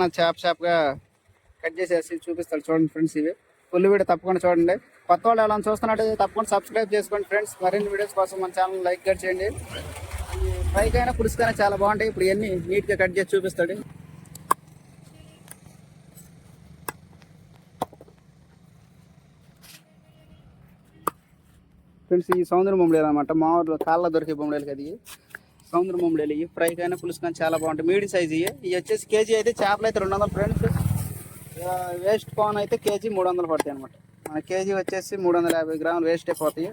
నాన్న చేపగా కట్ చేసేసి చూపిస్తాడు చూడండి ఫ్రెండ్స్. ఇవి ఫుల్ వీడియో తప్పకుండా చూడండి. కొత్త వాళ్ళు ఎలా చూస్తున్నట్టు తప్పకుండా సబ్స్క్రైబ్ చేసుకోండి ఫ్రెండ్స్. మరిన్ని వీడియోస్ కోసం మన ఛానల్ లైక్ కట్ చేయండి. ఫ్రైకైనా పులుసుకైనా చాలా బాగుంటాయి. ఇప్పుడు ఇవన్నీ నీట్గా కట్ చేసి చూపిస్తాడు. ఫ్రెండ్స్ ఈ సముద్ర బొమ్మడేలు అనమాట. మామూలు కాళ్ళ దొరికే బొమ్మడేలు కదా. సముద్ర బొమ్మడేలు ఇవి ఫ్రైకైనా పులుసుకైనా చాలా బాగుంటాయి. మీడియం సైజ్ ఇవి వచ్చేసి కేజీ అయితే చేపలు అయితే 200 ఫ్రెండ్స్. వేస్ట్ పాన్ అయితే కేజీ 300 పడతాయి అనమాట. మన కేజీ వచ్చేసి 350 గ్రాములు వేస్ట్ అయిపోతాయి.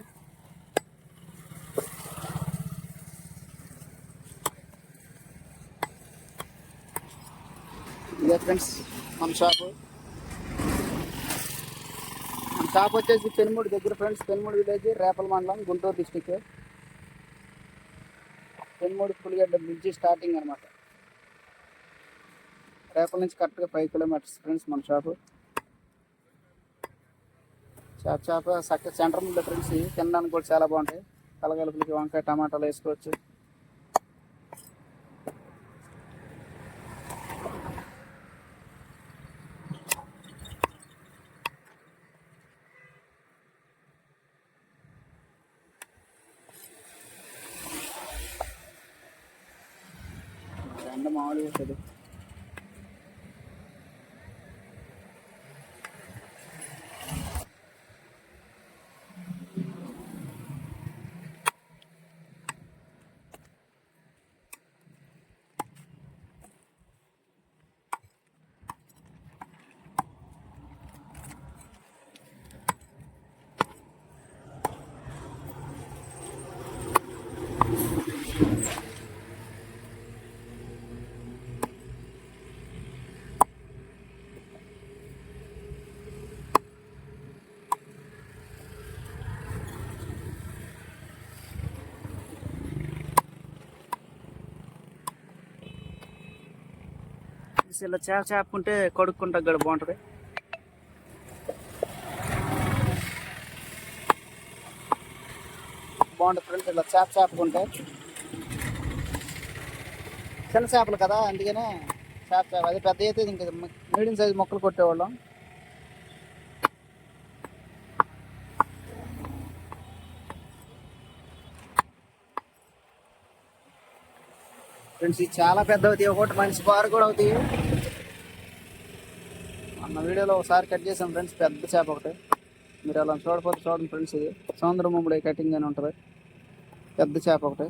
ఇదే ఫ్రెండ్స్ మన షాప్ వచ్చేసి పెనుమూడి దగ్గర ఫ్రెండ్స్. పెనుమూడి విలేజ్, రేపల మండలం, Guntur district. Penumudi Puligadda bridge starting అనమాట. రేపల నుంచి కరెక్ట్గా 5 కిలోమీటర్స్ ఫ్రెండ్స్ మన షాపు. చేప సెంటర్ ముందు ఫ్రెండ్స్. తినడానికి కూడా చాలా బాగుంటాయి. కలగలుపులకి వంకాయ టమాటాలు వేసుకోవచ్చు. ఎండ మామూలుగా ఉంటుంది. ఇలా చేపకుంటే కడుక్కుంటా కూడా బాగుంటుంది. ఫ్రెండ్స్ ఇలా చేపకుంటే చిన్న చేపలు కదా, అందుకనే చేప అది పెద్ద అయితే ఇంకా మీడియం సైజ్ మొక్కలు కొట్టేవాళ్ళం. ఫ్రెండ్స్ ఇది చాలా పెద్ద అవుతాయి. ఒకటి మనిషి బారు కూడా అవుతాయి. అన్న వీడియోలో ఒకసారి కట్ చేసాం ఫ్రెండ్స్. పెద్ద చేప ఒకటి. మీరు అలా చూడకపోతే చూడండి ఫ్రెండ్స్. ఇది సముద్ర బొమ్మడి కటింగ్ అని ఉంటుంది. పెద్ద చేప ఒకటి.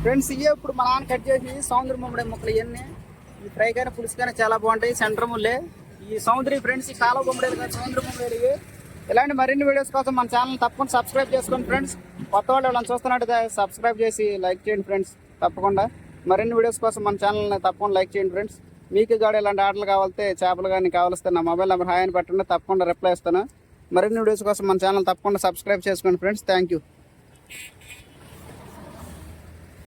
ఫ్రెండ్స్ ఇవే ఇప్పుడు మా నాన్న కట్ చేసి సముద్రం బొమ్మడే ముక్కలు ఇవన్నీ ఈ ఫ్రై కానీ పులుసు కానీ చాలా బాగుంటాయి. సెంటర్ ముల్లే ఈ సముద్రం ఫ్రెండ్స్, ఈ కాలువ బొమ్మడేలు కానీ సముద్రం బొమ్మడేలు ఇవి. ఇలాంటి మరిన్ని వీడియోస్ కోసం మన ఛానల్ తప్పకుండా సబ్స్క్రైబ్ చేసుకోండి ఫ్రెండ్స్. కొత్త వాళ్ళు వాళ్ళని చూస్తున్నట్టు సబ్స్క్రైబ్ చేసి లైక్ చేయండి ఫ్రెండ్స్. తప్పకుండా మరిన్ని వీడియోస్ కోసం మన ఛానల్ని తప్పకుండా లైక్ చేయండి ఫ్రెండ్స్. మీకు కూడా ఇలాంటి ఆటలు కావాలితే చేపలు కానీ కావాలిస్తే నా మొబైల్ నెంబర్ హాయ్ అని పెట్టండి, తప్పకుండా రిప్లై ఇస్తాను. మరిన్ని వీడియోస్ కోసం మన ఛానల్ తప్పకుండా సబ్స్క్రైబ్ చేసుకోండి ఫ్రెండ్స్. Thank you.